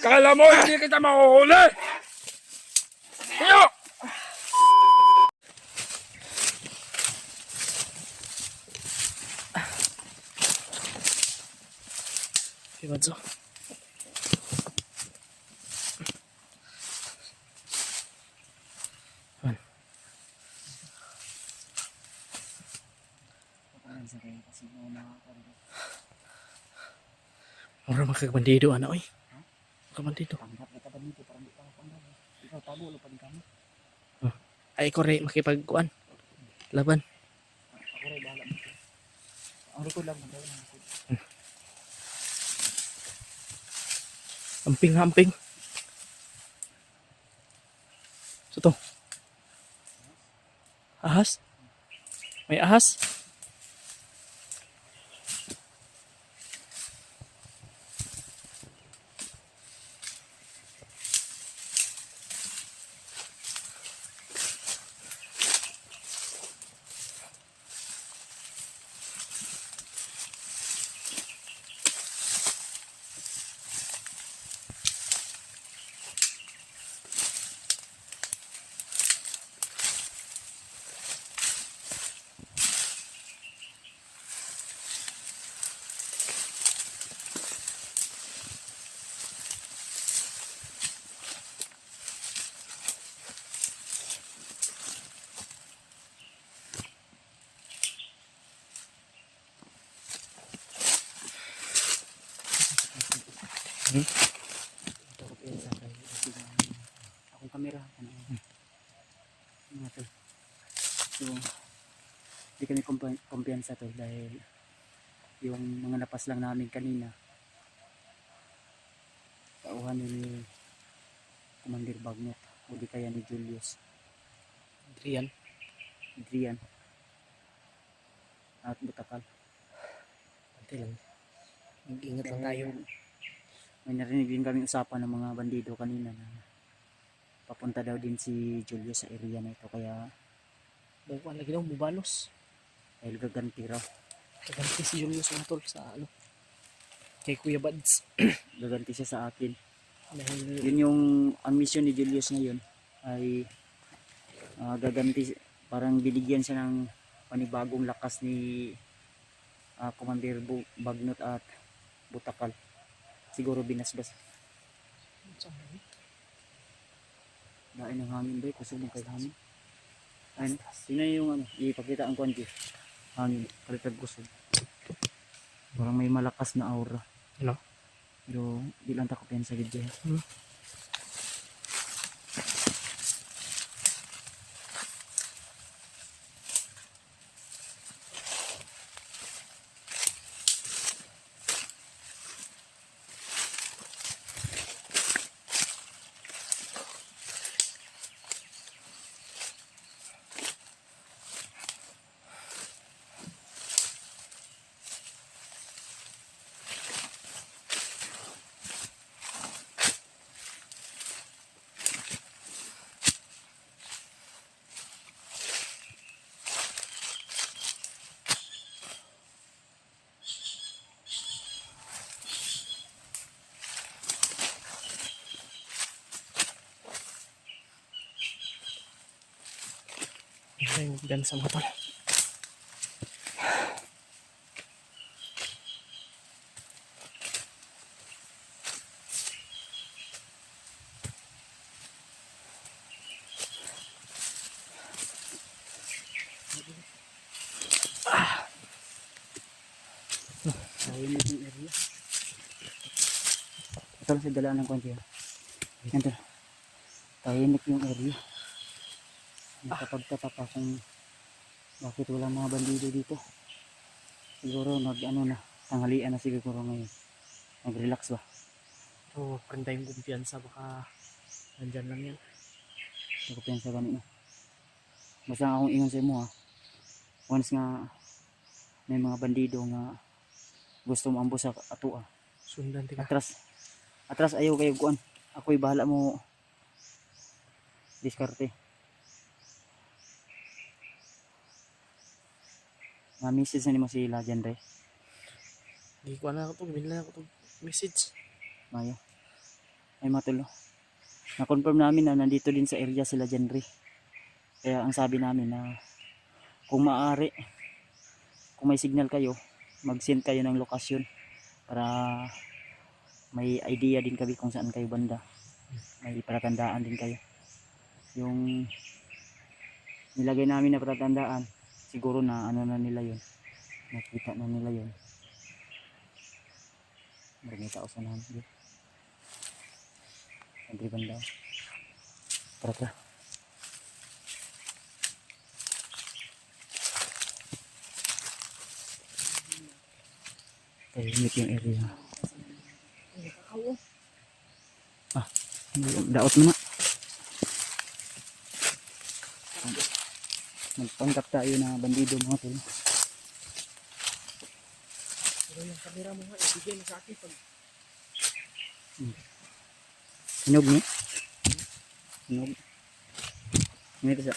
Kala mo hindi kita mahuhuli? Tayo! Si Madzo. Man. Mura magkabandido ana oy. Magkabandido. Ay ko rin makipagkuan. Laban. Ang likod lang. Amping-amping. So to. Ahas? May ahas? Ito ko pinsa kay akong kamera. Ano to? So, di kami kumpiyansa to dahil yung mga napas lang namin kanina tauhan ni Commander Bagnot o di kaya ni Julius Adrian at Butakal. Pati lang. Mag-ingat lang tayo. May narinig din kami usapan ng mga bandido kanina na papunta daw din si Julius sa area na ito kaya Bukan lagi daw bubalos. dahil gaganti raw. Kaganti si Julius Antol sa ano. Kay Kuya Bads. Gaganti siya sa akin. Dahil Yun yung ang mission ni Julius ngayon ay gaganti, parang binigyan siya ng panibagong lakas ni Commander Bagnot at Butakal. Siguro binasbas. Dahil ng hangin ba? Kusog ng kahit hangin. Ayun, tingnan yung ano, ipakita ang kwanti. Hangin, kalitag kusog. Parang may malakas na aura. Ano? Pero di lang takot yan sa video. ay magdan sa mga tol. Tahimik yung area. Ito lang sa dalaan ng kwanti. Yan to. Tahimik yung area. Nakapagtataka kung bakit walang mga bandido dito. Siguro ano na, tanghalian na siguro ngayon. Nag-relax ba? So, parang tayong kumpiyansa baka nandyan lang yan. Nagkapiyansa ganito. Basta akong ingon sa imo ha. Once nga may mga bandido nga gusto mo ambo sa ato Sundan tika. Atras ayaw kayo kuan. Ako'y bahala mo diskarte. Ma-message na ni mo si Lajan Ray. Di ko na ako to, binila ako to message. Maya. ay mga tol, na-confirm namin na nandito din sa area sila Jenry. Kaya ang sabi namin na kung maaari, kung may signal kayo, mag-send kayo ng lokasyon para may idea din kami kung saan kayo banda. May palatandaan din kayo. Yung nilagay namin na palatandaan, siguro na ano na nila yun. Nakita na nila yun. Marami tao sa namin. Andre banda. Tara tara. Tahimik yung area. Ah, daot mo na. Magpanggap tayo na bandido mga tol. Pero yung camera mo nga, ibigay mo sa akin pag Hinog niya? Hinog. Hinog siya.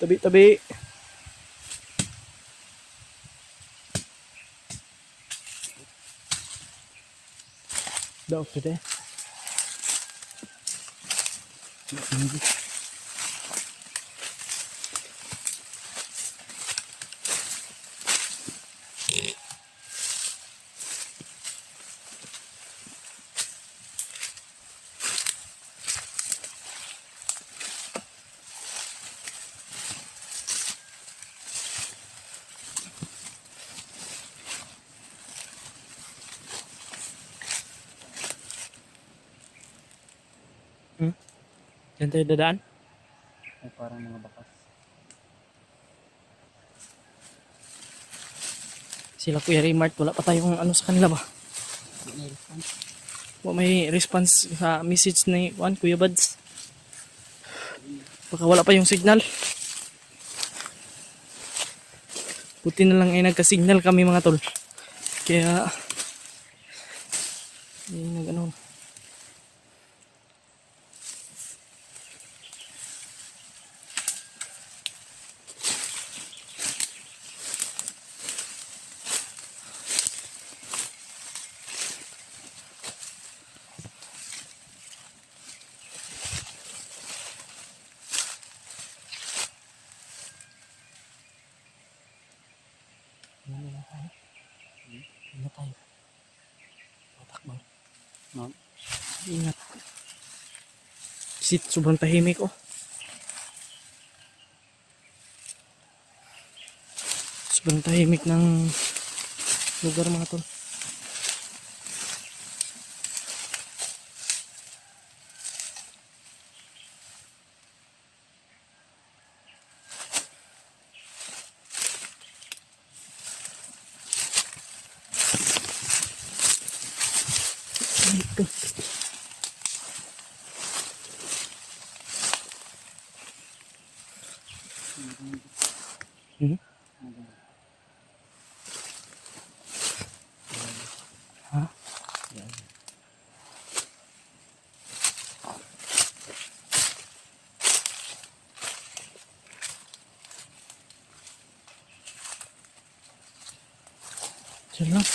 tabi-tabi. Daw kita. Diyan tayo dadaan. Ay parang mga bakas. Sila Kuya Raymart, wala pa tayong ano sa kanila ba? May response sa message ni Kuya Buds. Baka wala pa yung signal. Buti na lang ay nagka-signal kami mga tol. Kaya nag-ano. Ingat tayo. Patakbang. Ma'am. Ingat. Sit, sobrang tahimik oh. Sobrang tahimik ng lugar mga tol. Ito. Hmm? Ha? Diyan lang.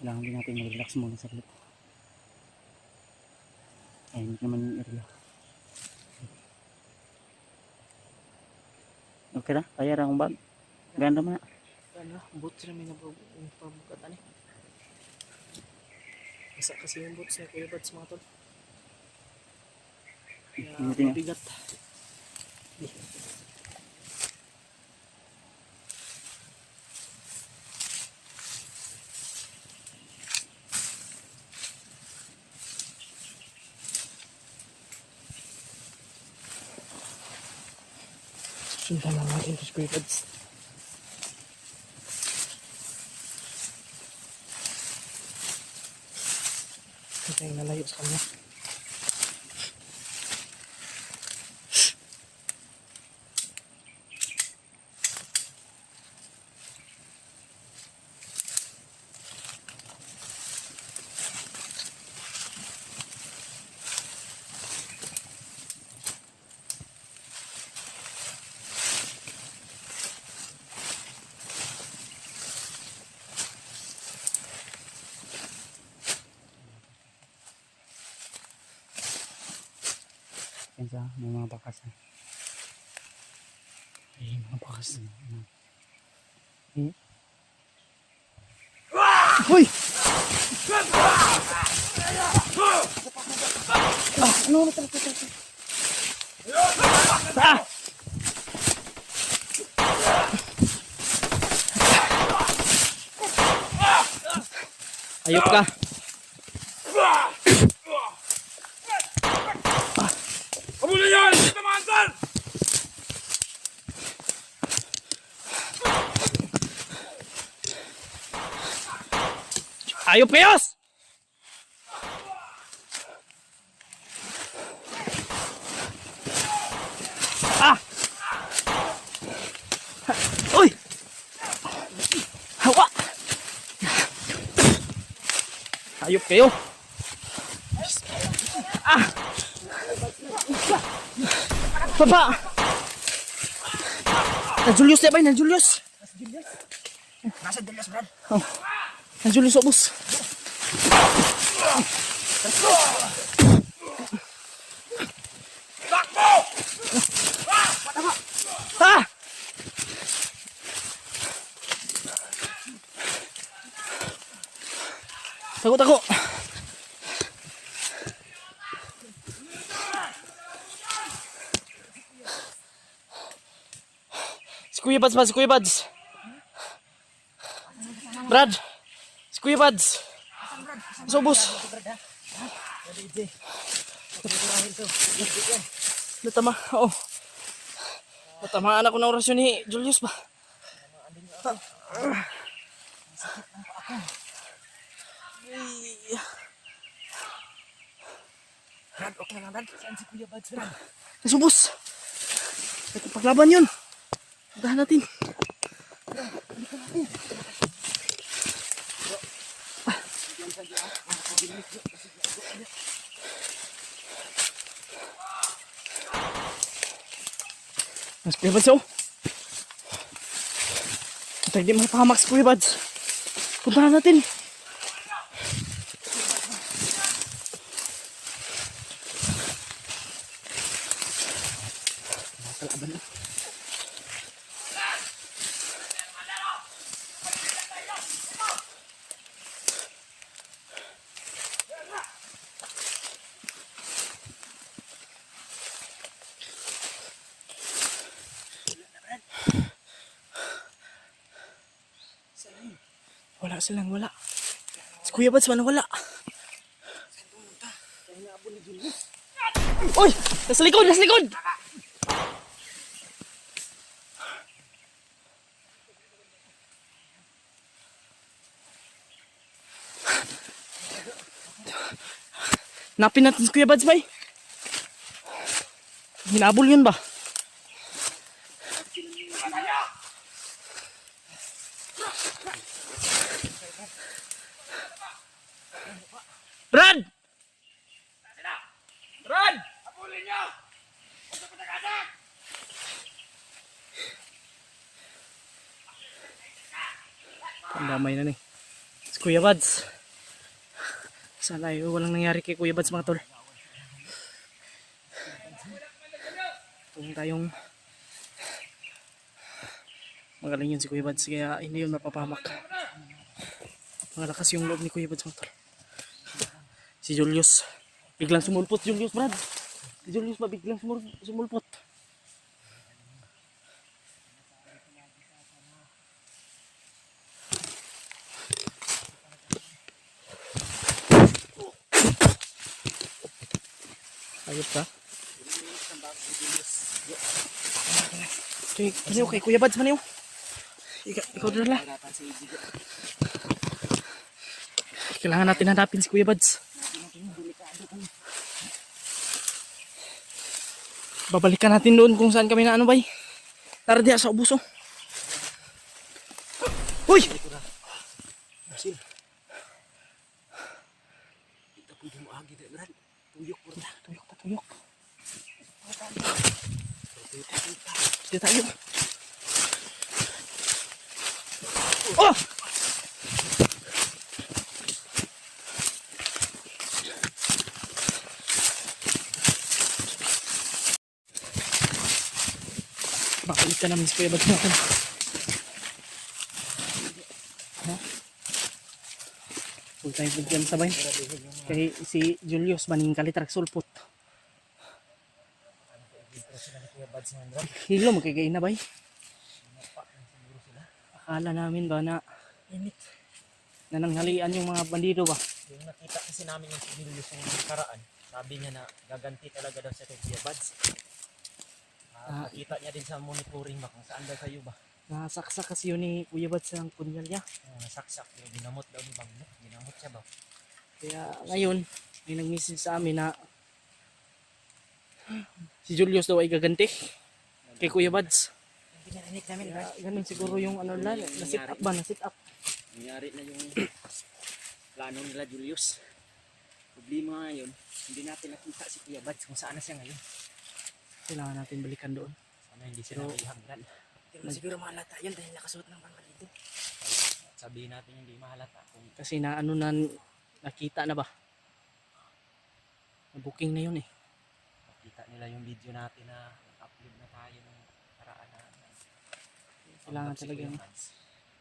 Kailangan din natin mag-relax muna sa saglit. Ayun naman yung area. Okay na? Kaya ra akong bag? Ganda mo na. Ano, boot sila may nababukatan eh. Isa kasi yung boot sa Kuya Buds mga tol. Kaya Tingnan. mabigat. Sundan lang natin ito, Kuya Buds. Ito yung nalayo sa kanya. Yan siya, may mga bakas na. Ay, mga bakas. Hoy! Ano? Ah! Ayop ka. Kabulin yan! Dito mga antal! Ayop kayos! Ah! Uy! Hawa! Ayop kayo! Ah! Baba! Na-Julius na ba? Na-Julius? Nasa Julius, Brad. Oh. Na-Julius, obos. Takbo! Ah! Takot ako. Si Kuya Buds ba? Si Kuya Buds. Brad. Si Kuya Buds. Sobos. Natama. Oo. Natamaan ako ng orasyon ni Julius ba? Brad, okay lang, Brad. Saan si Kuya Buds, Brad? Nasubos. Paglaban yun. Puntahan natin. Mas Kuya Buds, oh. Ito hindi mapahamak si Kuya Buds. Puntahan natin. Wala silang wala. Si Kuya Buds man wala. Uy! Nasa likod! Nasa likod! Napin natin si Kuya Buds ba eh? Hinabol yun ba? Brad! Brad! Kabulin niyo! Huwag na patakasak! Ang damay na ni. Si Kuya Buds. Sana ay walang nangyari kay Kuya Buds mga tol. Kung tayong magaling yun si Kuya Buds kaya hindi yun mapapahamak. Malakas yung loob ni Kuya Buds mga tol. Si Julius. Biglang sumulpot Julius, Brad. Si Julius ba biglang sumulpot? Ayop ka? Kay Kuya Bads man yun. Ikaw dala. Kailangan natin hanapin si Kuya Bads. Babalikan natin doon kung saan kami na ano bay. Tara diya sa ubuso. Uy! Asil. Kita pwede mo agi dahil Brad. Tuyok mo na. Tuyok. Sige tayo. Oh! Bakit ka namin sa Kuya Bads natin? Ha? Huwag tayong bigyan sabay. Kaya si Julius maning kalitrak sulpot. Hilo magkagain na bay. Akala namin ba na nananghalian yung mga bandido ba? Yung nakita kasi namin yung Julius yung nakaraan. Sabi niya na gaganti talaga daw sa Kuya Bads. Nakita niya din sa monitoring ba kung saan daw kayo ba. Nasaksak kasi yun ni Kuya Bads ng punyal niya. Nasaksak yung ginamot daw ni Bagnot. Ginamot siya ba? Kaya ngayon may nag-message sa amin na si Julius daw ay gaganti kay Kuya Bads. Hindi narinig namin. Kaya ganun siguro yung ano na sit up ba? Na sit up. Nangyari na yung plano nila Julius. Problema ngayon, hindi natin nakita si Kuya Bads kung saan na siya ngayon. Kailangan natin balikan doon. Sana hindi sila ihagdan. Pero siguro mahalata yun dahil nakasuot ng pangkat dito. Sabihin natin hindi mahalata. Kasi na ano na nakita na ba? Na-booking na yun eh. Nakita nila yung video natin na upload na tayo ng paraan na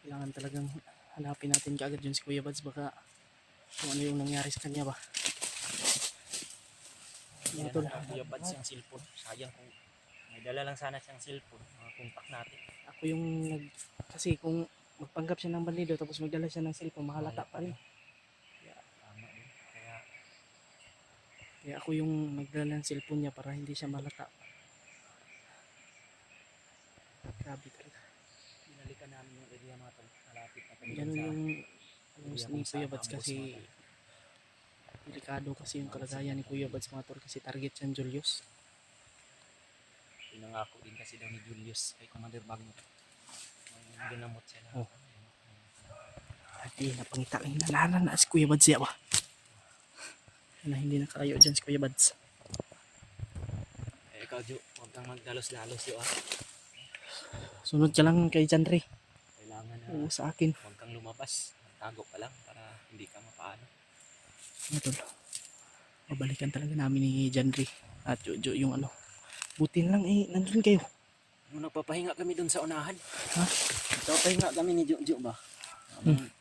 kailangan talagang hanapin natin kaagad yun si Kuya Bads, baka kung ano yung nangyari sa kanya ba. Kuya Bads yung cellphone. Sayang kung may dala lang sana siyang cellphone. Contact natin. Ako yung kasi kung magpanggap siya ng bandido tapos magdala siya ng cellphone, mahalata pa rin. Tama din. Kaya ako yung nagdala ng cellphone niya para hindi siya malata. Grabe talaga. Binalikan namin yung area mga tol. Malapit na kami Ganun sa yung ni Kuya Bads kasi delikado kasi yung kalagayan ni Kuya Bads mga tol kasi target siyang Julius. Pinangako din kasi daw ni Julius kay Commander Bagnot. Ginamot siya na. Oh. Ati napangita lang hinalanan na si Kuya Bads siya ba? Na hindi nakarayo dyan si Kuya Bads. Ikaw Jo, huwag kang magdalos-lalos yo ah. Sunod ka lang kay Janre. Kailangan na Oo, sa akin. huwag kang lumabas. Tago ka lang para hindi ka mapaano. Tol. Babalikan talaga namin ni Janre at Jojo yung ano. Buti lang eh, nandun kayo. Nung nagpapahinga kami dun sa unahan. Ha? Nagpapahinga kami ni Jojo ba?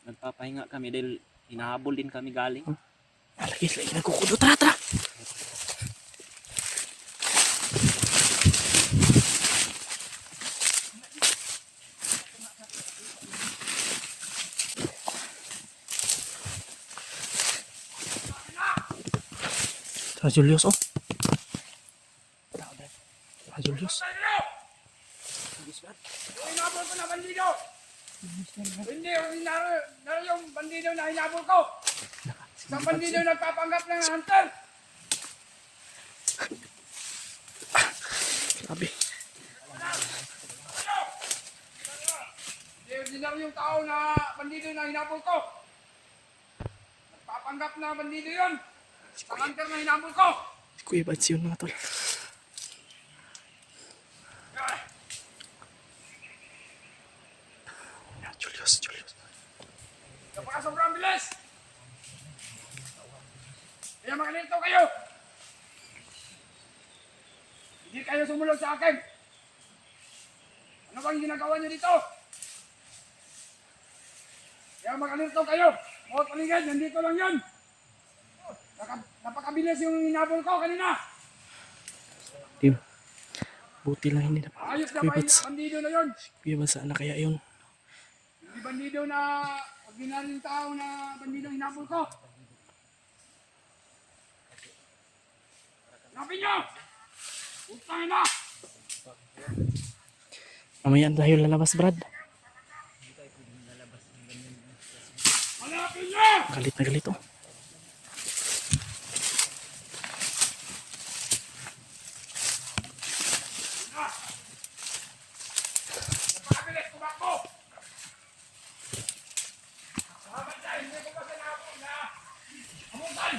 Nagpapahinga kami dahil hinahabol din kami galing. Lagi nagkukudo. Tara! Tara Julius oh. Tara Julius. Yung hinabol ko na bandido! Hindi yung bandido na hinabol ko! Isang bandido nagpapanggap ng hunter! Grabe. Hindi yung tao na bandido na hinabol ko! Nagpapanggap na bandido yun! Isang hunter na hinabol ko! Kuya Bads yun mga tol. Julius. Kapag sobrang bilis! Kaya makalito kayo! Hindi kayo sumunod sa akin! Ano bang ginagawa niyo dito? Kaya makalito kayo! Mga paligid, nandito lang yun! Napakabilis yung hinabol ko kanina! Tim. Buti lang hindi na Ayos na Kuya ba Bads. bandido na yun? Kuya Bads sana kaya yun. Hindi bandido na ordinaryong tao na bandido ang hinabol ko. Hanapin nyo! Puntahin na! Mamaya tayo lalabas, Brad. Hanapin niyo! Galit na galit, oh. Napakabilis, tumakbo! Salamat dahil hindi ko pa sinabong na amutan!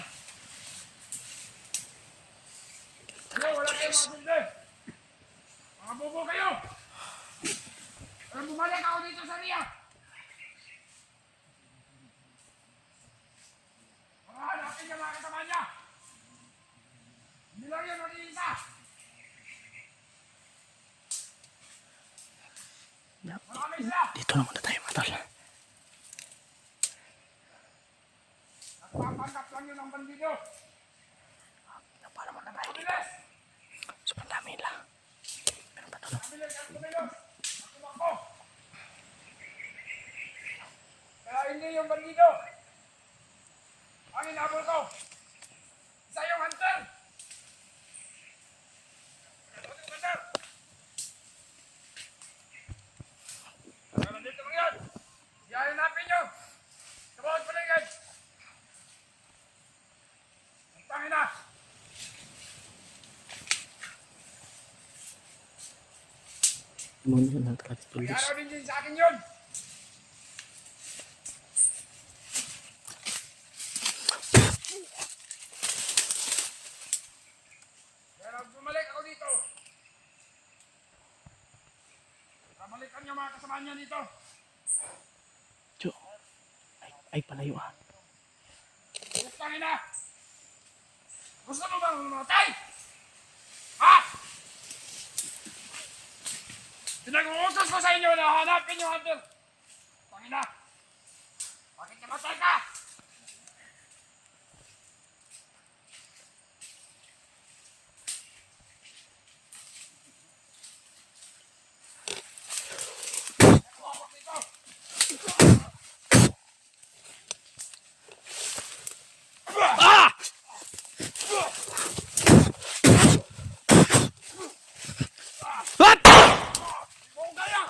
Ano, wala kayong mabindi! Mga bobo kayo! Pero bumalik ako dito sa Ria! Mga hanapin niya mga kasama niya! Hindi lang yun, mag-iisa! Marami sila! Dito na muna tayo, mga tol. Nagpapanggap lang yun ang bandido! Para muna tayo dito. Mabilis! Sobrang dami nila. Meron pa tol. Mabilis ang kumilos! Ang tumakbo! Kaya hindi yung bandido! Ang inabol ko! Isa yung hunter! Ano yung hunter? Kaya nandito lang yan! Ihanapin nyo! Sa bawat paligid! Ang tangina! Muna na natin Julius. Mag-araw din sa akin yun! Pero bumalik ako dito! Bumalikan niyo mga kasama niyo dito! Jo. Ay palayo ah. Putang ina! Gusto mo bang mamatay? Ha? Pinag-uutos ko sa inyo na hanapin yung hunter! Putang ina! Bakit namatay ka? Ako dito! What? Buong kaya!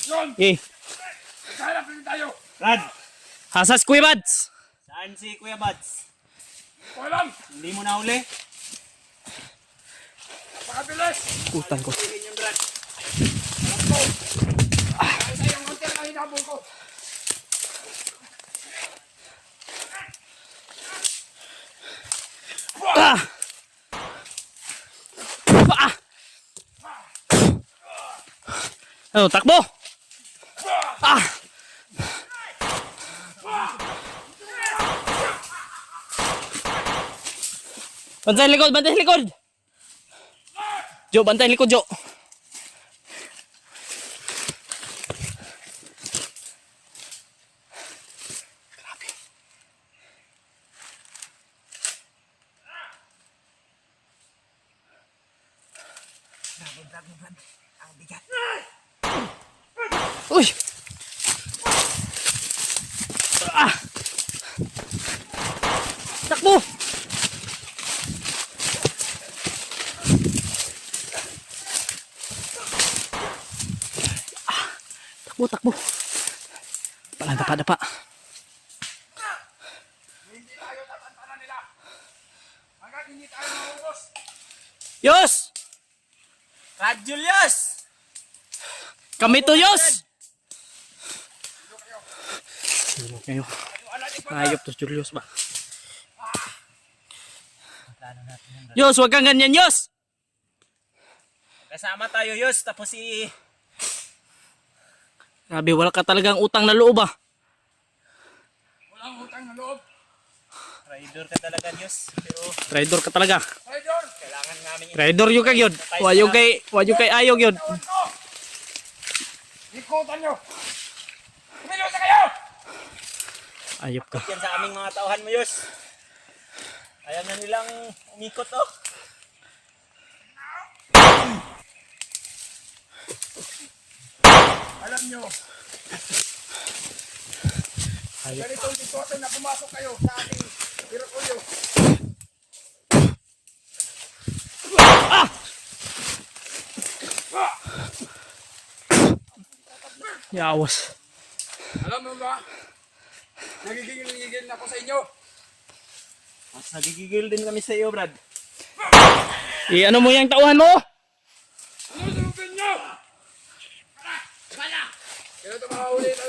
Yun! Eh, Hanap rin tayo! Brad, hasas Kuya Bads. saan si Kuya Bads? Ito alam! Hindi mo na huli? Napakabilis! Kutan ko. Tingin yung Brad. Isa yung hunter na hinabol ko! Ah! Ah! Ano, takbo! Ah! Bantay likod, bantay likod! Jo, bantay likod, Jo. Uy! Ah! Takbo! Ah! Takbo, takbo. Dapa, dapa. Hindi tayo tatantanan nila! Hanggat hindi tayo maubos! Yos! Brad Julius! Kami to, Yos! Sino kayo? Ayop to, Julius ba? Yos, wag kang ganyan, Yos! Kasama tayo, Yus. Tapos si... Sabi, wala ka talagang utang na loob ah. Walang utang na loob! Rider ka talaga, Yus. Pero Traidor ka talaga. Traidor! kailangan namin Traidor yung kag yun. Wajog kay ayog yun. Tawag ko! Ikutan nyo! Kumilos na kayo! Ayop ka. yan sa aming mga tauhan mo, Yus. Ayaw na nilang umikot, oh. Alam nyo, ganitong sitwasyon na pumasok kayo sa ating Pirokulyo. Yawas. Alam mo ba, nagigigil na ako sa inyo. Mas nagigigil din kami sa iyo, Brad. Ano mo yung tauhan mo? Susunugin nyo! Kaya! Kaya ito makahuli na.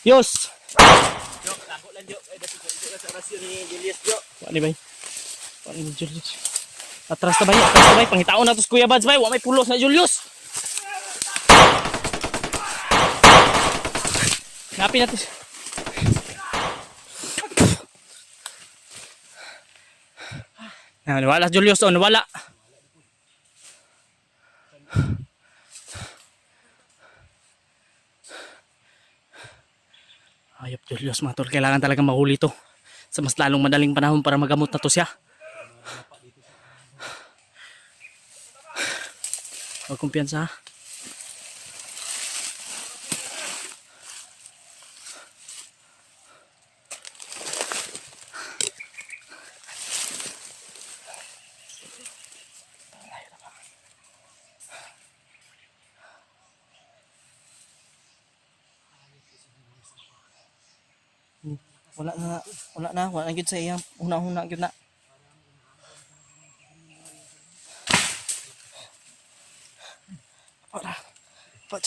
Yos! Jo, tako lang, Jo. Ay, dati ko sa rasyon ni Julius, Jo. Wani bay? Wani ni Julius? Atras na bay? Atras na bay? Pangitaon na ito sa Kuya Bads bay? Wa may pulos na Julius! Napin natin. Nawala Julius o, nawala. Ayop Julius mga tol, kailangan talaga mahuli to sa mas lalong madaling panahon para magamot na to siya. Huwag kumpiyansa ha. Wala na gyud sa iyang una-una gyud na. Para. Pa.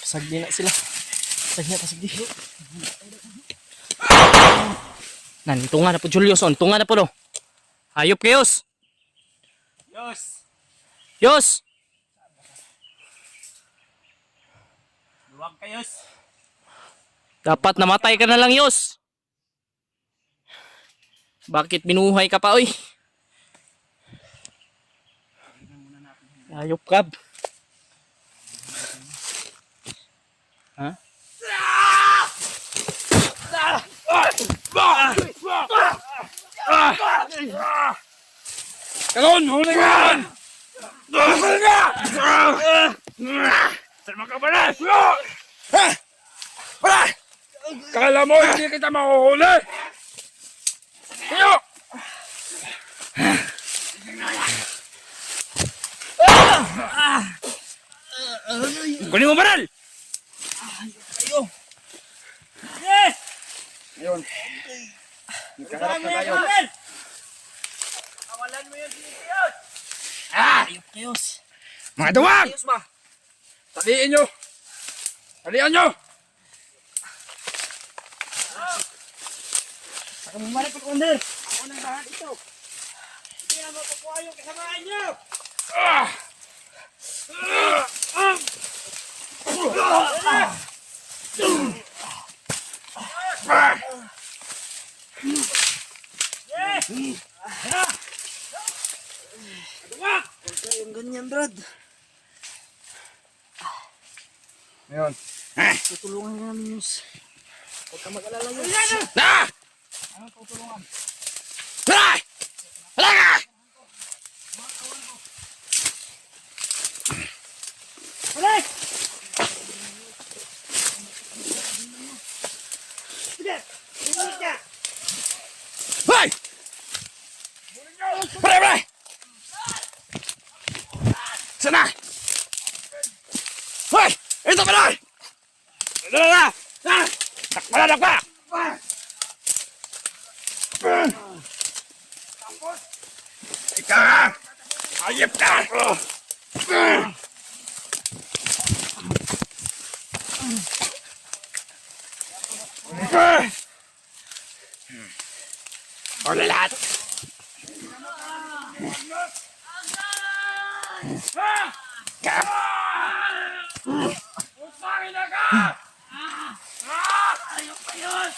Pasagdi na sila. Pasagdi. Nan, tunga na po Julius on. Tunga na po do. Hayop kayos. Yos. Luwag kayos. Dapat namatay ka na lang Yos. Bakit binuhay ka pa oy? Hayop kab. Ha? Kalon, huli ka! Huli ka! Saan makabalas? Wala! Kala mo hindi kita mahuhuli? Kayo! Kunin mo baral! Ngayon, nagkaharap na tayo. Awalan mo yung Julius. Hayop kayos. Mga duwag! Kayos ba? Taliin nyo! Talian nyo! Saka mo malit ko under. Ako nang bahan ito. Hindi na mapapuha yung kasamaan nyo. Yung ganyan, Brad. Ngayon. Tutulungan ka namin, Yus. Huwag ka mag-alala, Yus. Na! Anong tutulungan? Hala! Hala ka! Balik! Sige! Balik ka! Hoy! Pare! Sana! Hoy! Ito pa na! Dala! Takpala ka! Ika! Ayip ka! Huli lahat! Utangin na ka! Ayok pa yun!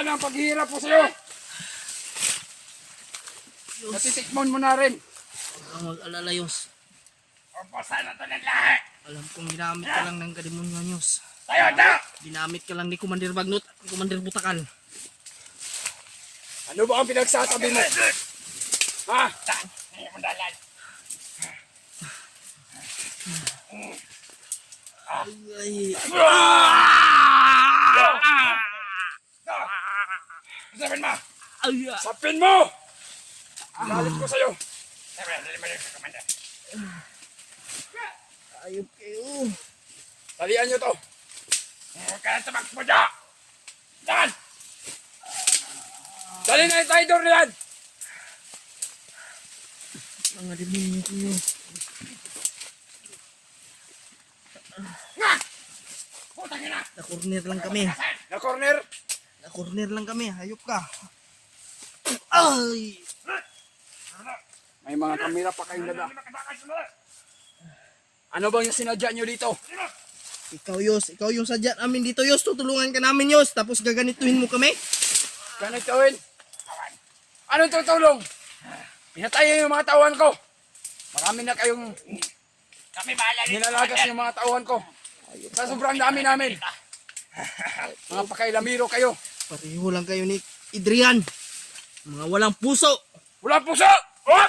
Wala nang paghihirap po sa'yo. Natitikmon mo na rin. Huwag kang mag-alala, Yus. Pagpasan na to ng lahat. Alam kong ginamit ka lang ng kademonyo, Yus. Tayo na! Ginamit ka lang ni Commander Bagnot at ni Commander Butakal. Ano ba ang pinagsasabi mo? Ha? Hindi mo dalan. Ay, Sabihin mo! ay, Sapin mo! Galit ko sa'yo. Dali mo yung commander. ayop kayo. Talian nyo to. Huwag ka na tumakbo dyan. Dan! Dali na yung traidor na yan. Mga demonyo kayo. Nga! Putang ina! Na-corner lang kami. Na corner. Na-corner lang kami. Hayop ka. Ay! May mga kamera pa kayong dala. Ano bang yung sinadya nyo dito? Ikaw, Yus. Ikaw yung sadya namin dito, Yus. Tutulungan ka namin, Yus. Tapos gaganituhin mo kami. Ganitoin. Anong tutulong? Pinatayin yung mga tauhan ko. Marami na kayong hinalagas yung mga tauhan ko. Sa sobrang dami namin. Mga pakailamiro kayo. Pareho lang kayo ni Adrian. Mga walang puso. Walang puso! Oh!